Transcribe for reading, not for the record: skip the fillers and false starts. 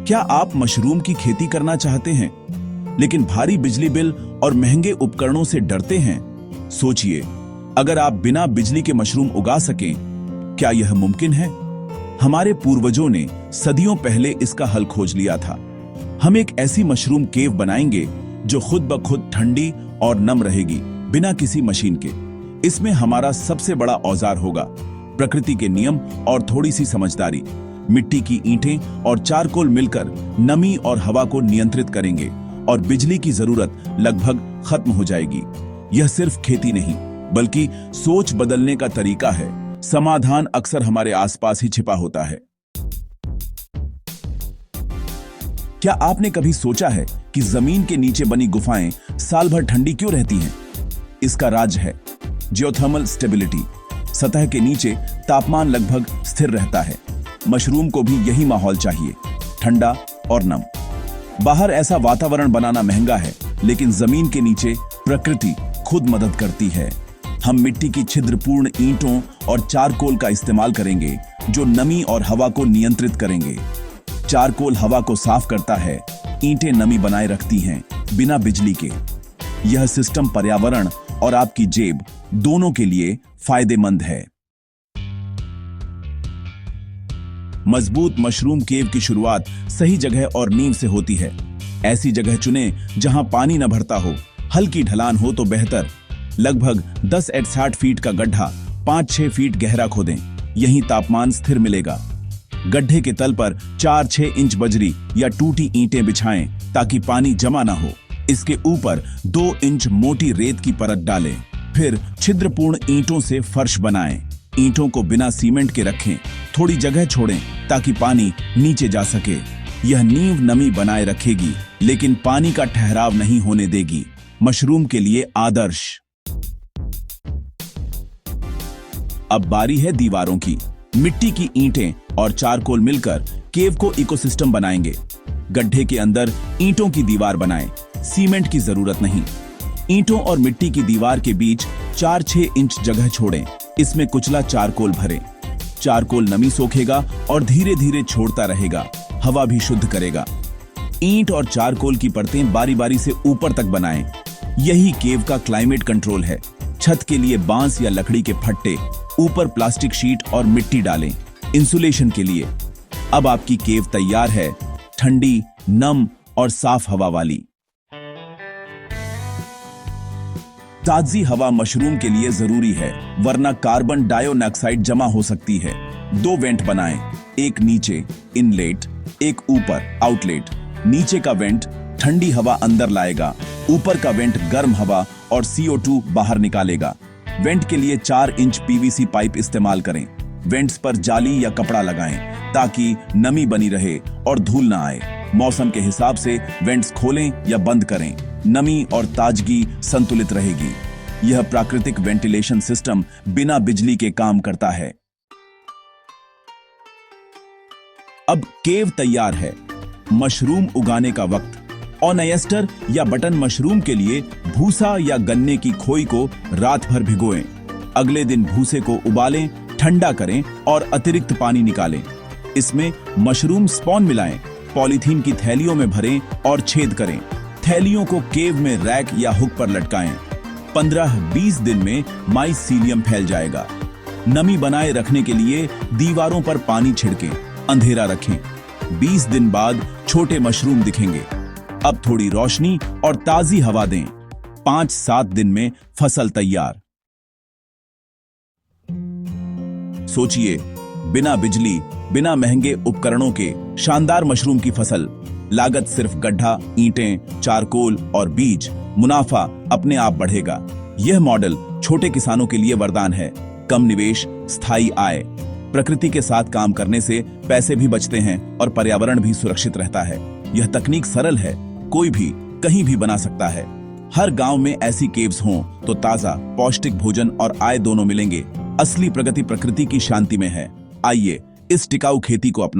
क्या आप मशरूम की खेती करना चाहते हैं लेकिन भारी बिजली बिल और महंगे उपकरणों से डरते हैं? सोचिए, अगर आप बिना बिजली के मशरूम उगा सकें, क्या यह मुमकिन है? हमारे पूर्वजों ने सदियों पहले इसका हल खोज लिया था। हम एक ऐसी मशरूम केव बनाएंगे जो खुद ब खुद ठंडी और नम रहेगी, बिना किसी मशीन के। इसमें हमारा सबसे बड़ा औजार होगा प्रकृति के नियम और थोड़ी सी समझदारी। मिट्टी की ईंटें और चारकोल मिलकर नमी और हवा को नियंत्रित करेंगे और बिजली की जरूरत लगभग खत्म हो जाएगी। यह सिर्फ खेती नहीं, बल्कि सोच बदलने का तरीका है। समाधान अक्सर हमारे आसपास ही छिपा होता है। क्या आपने कभी सोचा है कि जमीन के नीचे बनी गुफाएं साल भर ठंडी क्यों रहती हैं? इसका राज है जियोथर्मल स्टेबिलिटी। सतह के नीचे तापमान लगभग स्थिर रहता है। मशरूम को भी यही माहौल चाहिए, ठंडा और नम। बाहर ऐसा वातावरण बनाना महंगा है, लेकिन जमीन के नीचे प्रकृति खुद मदद करती है। हम मिट्टी की छिद्रपूर्ण ईंटों और चारकोल का इस्तेमाल करेंगे, जो नमी और हवा को नियंत्रित करेंगे। चारकोल हवा को साफ करता है, ईंटें नमी बनाए रखती हैं, बिना बिजली के। यह सिस्टम पर्यावरण और आपकी जेब दोनों के लिए फायदेमंद है। मजबूत मशरूम केव की शुरुआत सही जगह और नींव से होती है। ऐसी जगह चुनें जहां पानी न भरता हो, हल्की ढलान हो तो बेहतर। लगभग 10-60 फीट का गड्ढा 5-6 फीट गहरा खोदें, यहीं तापमान स्थिर मिलेगा। गड्ढे के तल पर 4-6 इंच बजरी या टूटी ईंटें बिछाएं ताकि पानी जमा ना हो। इसके ऊपर 2 इंच मोटी रेत की परत डालें। फिर छिद्रपूर्ण ईंटों से फर्श बनाएं। ईंटों को बिना सीमेंट के रखें, थोड़ी जगह छोड़ें ताकि पानी नीचे जा सके। यह नींव नमी बनाए रखेगी, लेकिन पानी का ठहराव नहीं होने देगी। मशरूम के लिए आदर्श। अब बारी है दीवारों की। मिट्टी की ईंटें और चारकोल मिलकर केव को इकोसिस्टम बनाएंगे। गड्ढे के अंदर ईंटों की दीवार बनाएं, सीमेंट की जरूरत नहीं। ईंटों और मिट्टी की दीवार के बीच 4-6 इंच जगह छोड़ें। इसमें कुचला चारकोल भरें। चारकोल नमी सोखेगा और धीरे धीरे छोड़ता रहेगा, हवा भी शुद्ध करेगा। ईंट और चारकोल की परतें बारी बारी से ऊपर तक बनाएं। यही केव का क्लाइमेट कंट्रोल है। छत के लिए बांस या लकड़ी के फट्टे, ऊपर प्लास्टिक शीट और मिट्टी डालें इंसुलेशन के लिए। अब आपकी केव तैयार है, ठंडी, नम और साफ हवा वाली। ताजी हवा मशरूम के लिए जरूरी है, वरना कार्बन डाइऑक्साइड जमा हो सकती है। 2 वेंट बनाएं, एक नीचे इनलेट, एक ऊपर आउटलेट। नीचे का वेंट ठंडी हवा अंदर लाएगा, ऊपर का वेंट गर्म हवा और CO2 बाहर निकालेगा। वेंट के लिए 4 इंच PVC पाइप इस्तेमाल करें। वेंट्स पर जाली या कपड़ा लगाएं ताकि नमी बनी रहे और धूल ना आए। मौसम के हिसाब से वेंट्स खोलें या बंद करें। नमी और ताजगी संतुलित रहेगी। यह प्राकृतिक वेंटिलेशन सिस्टम बिना बिजली के काम करता है। अब केव तैयार है। मशरूम उगाने का वक्त। ऑनेस्टर या बटन मशरूम के लिए भूसा या गन्ने की खोई को रात भर भिगोएं। अगले दिन भूसे को उबालें, ठंडा करें और अतिरिक्त पानी निकालें। इसमें मशरूम स्पॉन मिलाएं, पॉलीथीन की थैलियों में भरें और छेद करें। थैलियों को केव में रैक या हुक पर लटकाएं। 15-20 दिन में माइसीलियम फैल जाएगा। नमी बनाए रखने के लिए दीवारों पर पानी छिड़कें, अंधेरा रखें। 20 दिन बाद छोटे मशरूम दिखेंगे। अब थोड़ी रोशनी और ताजी हवा दें। 5-7 दिन में फसल तैयार। सोचिए, बिना बिजली, बिना महंगे उपकरणों के शानदार मशरूम की फसल। लागत सिर्फ गड्ढा, ईंटें, चारकोल और बीज। मुनाफा अपने आप बढ़ेगा। यह मॉडल छोटे किसानों के लिए वरदान है। कम निवेश, स्थायी आय। प्रकृति के साथ काम करने से पैसे भी बचते हैं और पर्यावरण भी सुरक्षित रहता है। यह तकनीक सरल है, कोई भी कहीं भी बना सकता है। हर गांव में ऐसी केव्स हों तो ताजा, पौष्टिक भोजन और आय दोनों मिलेंगे। असली प्रगति प्रकृति की शांति में है। आइए इस टिकाऊ खेती को अपना